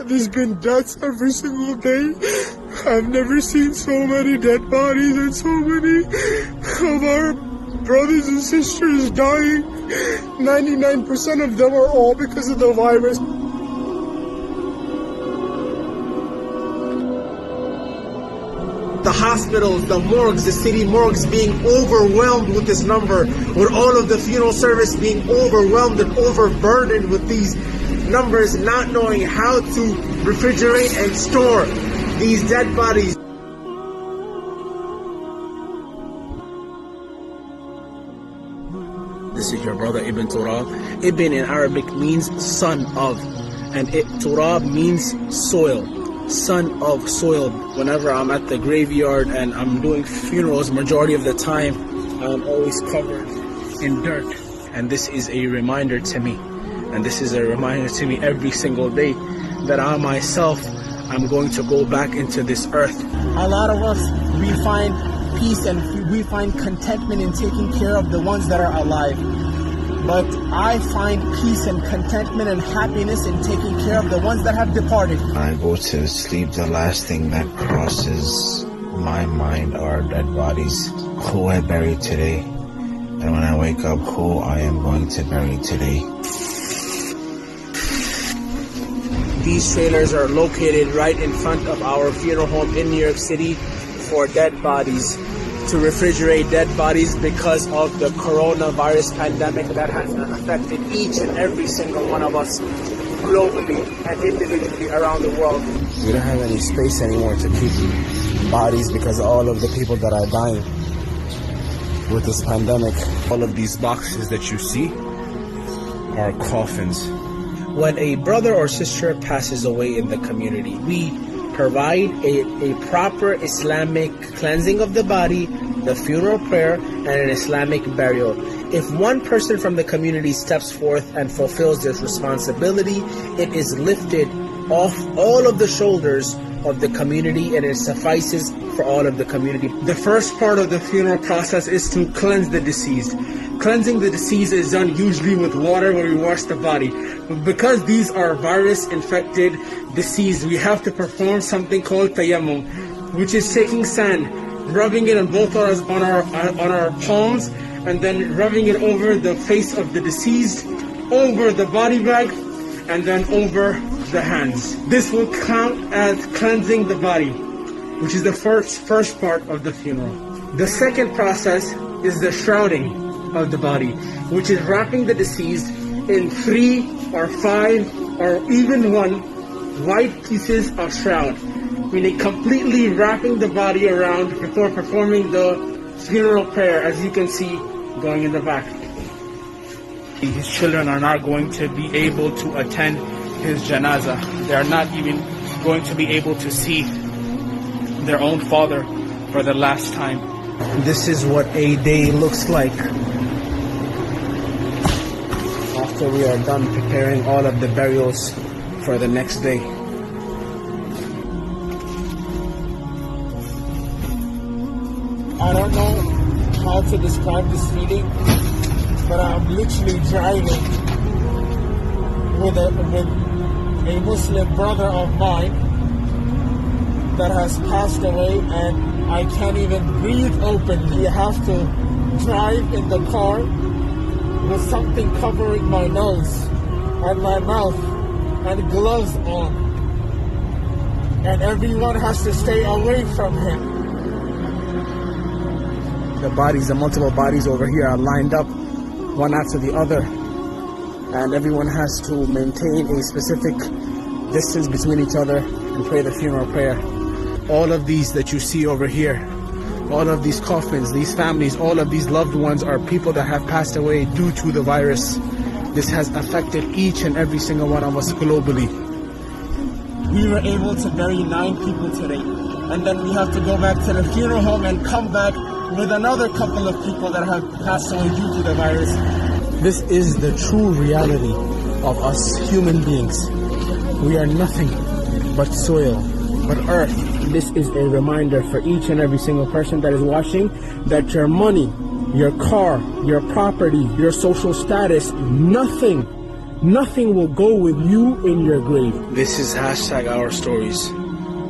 There's been deaths every single day. I've never seen so many dead bodies and so many of our brothers and sisters dying. 99% of them are all because of the virus. The hospitals, the morgues, the city morgues being overwhelmed with this number, with all of the funeral service being overwhelmed and overburdened with these numbers, not knowing how to refrigerate and store these dead bodies. This is your brother Ibn Turab. Ibn in Arabic means son of, and Turab means soil. Son of soil. Whenever I'm at the graveyard and I'm doing funerals, majority of the time I'm always covered in dirt, and this is a reminder to me, and this is a reminder to me every single day that I myself, I'm going to go back into this earth. A lot of us, we find peace and we find contentment in taking care of the ones that are alive. But I find peace and contentment and happiness in taking care of the ones that have departed. When I go to sleep, the last thing that crosses my mind are dead bodies. Who I buried today. And when I wake up, who I am going to bury today. These trailers are located right in front of our funeral home in New York City for dead bodies, to refrigerate dead bodies because of the coronavirus pandemic that has affected each and every single one of us globally and individually around the world. We don't have any space anymore to keep bodies because of all of the people that are dying with this pandemic. All of these boxes that you see are coffins. When a brother or sister passes away in the community, we provide a proper Islamic cleansing of the body, the funeral prayer, and an Islamic burial. If one person from the community steps forth and fulfills this responsibility, it is lifted off all of the shoulders of the community and it suffices for all of the community. The first part of the funeral process is to cleanse the deceased. Cleansing the deceased is done usually with water where we wash the body. But because these are virus-infected deceased, we have to perform something called tayammum, which is taking sand, rubbing it on both on our palms, and then rubbing it over the face of the deceased, over the body bag, and then over the hands. This will count as cleansing the body, which is the first part of the funeral. The second process is the shrouding of the body, which is wrapping the deceased in 3 or 5 or even 1 white pieces of shroud, meaning completely wrapping the body around before performing the funeral prayer, as you can see going in the back. His children are not going to be able to attend his janazah. They are not even going to be able to see their own father for the last time. This is what a day looks like after we are done preparing all of the burials for the next day. I don't know how to describe this feeling, but I'm literally driving with a Muslim brother of mine that has passed away, and I can't even breathe openly. You have to drive in the car with something covering my nose and my mouth and gloves on, and everyone has to stay away from him. The bodies, the multiple bodies over here are lined up one after the other, and everyone has to maintain a specific distance between each other and pray the funeral prayer. All of these that you see over here, all of these coffins, these families, all of these loved ones are people that have passed away due to the virus. This has affected each and every single one of us globally. We were able to bury 9 people today, and then we have to go back to the funeral home and come back with another couple of people that have passed away due to the virus. This is the true reality of us human beings. We are nothing but soil, but earth. This is a reminder for each and every single person that is watching that your money, your car, your property, your social status, nothing nothing will go with you in your grave. This is hashtag Our Stories.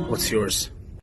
What's yours?